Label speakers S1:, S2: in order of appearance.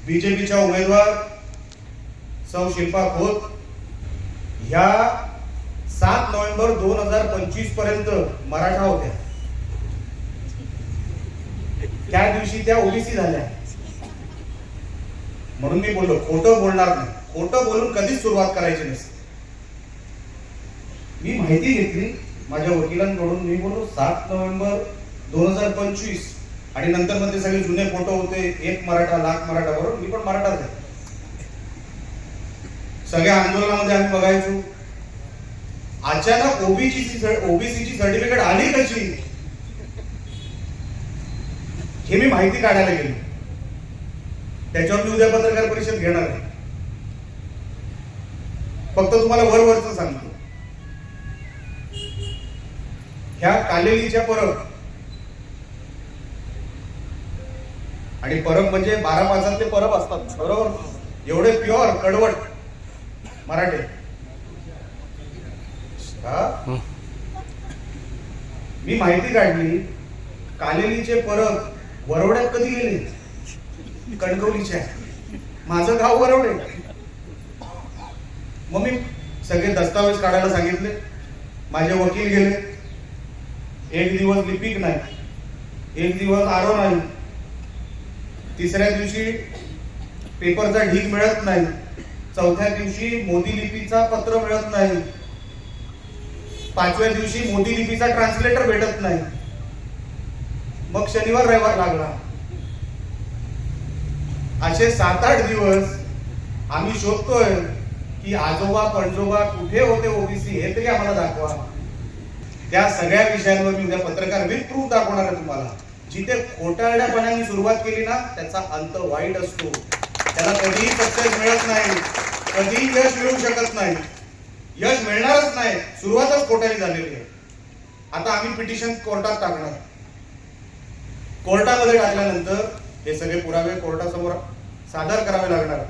S1: बीजेपीच्या उमेदवार सौ शिल्पा खोत ह्या 7 नोव्हेंबर 2025 पर्यंत मराठा होत्या. त्या दिवशी त्या ओबीसी झाल्या. म्हणून मी बोललो खोटं बोलणार नाही, खोटं बोलून कधीच सुरुवात करायची नसते. मी माहिती घेतली माझ्या वकिलांकडून. मी बोललो 7 नोव्हेंबर 2025 आणि नंतर मध्ये सगळे जुने फोटो होते, एक मराठा लाख मराठा, बरोबर. मी पण मराठाच आहे. सगळ्या आंदोलनामध्ये आम्ही बघायचो. अचानक ओबीसीची सर्टिफिकेट आली कशी हे मी माहिती काढायला गेलो. त्याच्यावर मी उद्या पत्रकार परिषद घेणार आहे. फक्त तुम्हाला वरवरच सांगतो, ह्या कालेलीच्या परब आणि परब म्हणजे 12 परब असतात, बरोबर. एवढे प्युअर कडवट मराठे. मी माहिती काढली, कालेलीचे परब वरवड्यात कधी गेले? कणकवलीच्या. माझं गाव वरवडे. मग मी सगळे दस्तावेज काढायला सांगितले. माझे वकील गेले. एक दिवस लिपिक नाही, एक दिवस आरो नाही, तिसऱ्या दिवशी पेपरचा ढीग मिळत नाही, चौथ्या दिवशी मोदी लिपीचा पत्र मिळत नाही, 5व्या दिवशी मोदी लिपीचा ट्रान्सलेटर भेटत नाही. मग शनिवार रविवार लागला. असे 7-8 दिवस आम्ही शोधतोय की आजोबा पणजोबा कुठे होते ओबीसी हे तरी आम्हाला दाखवा. त्या सगळ्या विषयांवर मी उद्या पत्रकार विथ प्रूफ दाखवणार आहे तुम्हाला. जिथे खोटारड्यापणाने सुरुवात केली ना त्याचा अंत वाईट असतो. त्याला कधीही सक्सेस मिळत नाही, कधीही यश मिळू शकत नाही, यश मिळणारच नाही. सुरुवातच खोट्याने झालेली आहे. आता आम्ही पिटिशन कोर्टात टाकणार. कोर्टामध्ये टाकल्यानंतर हे सगळे पुरावे कोर्टासमोर सादर करावे लागणार.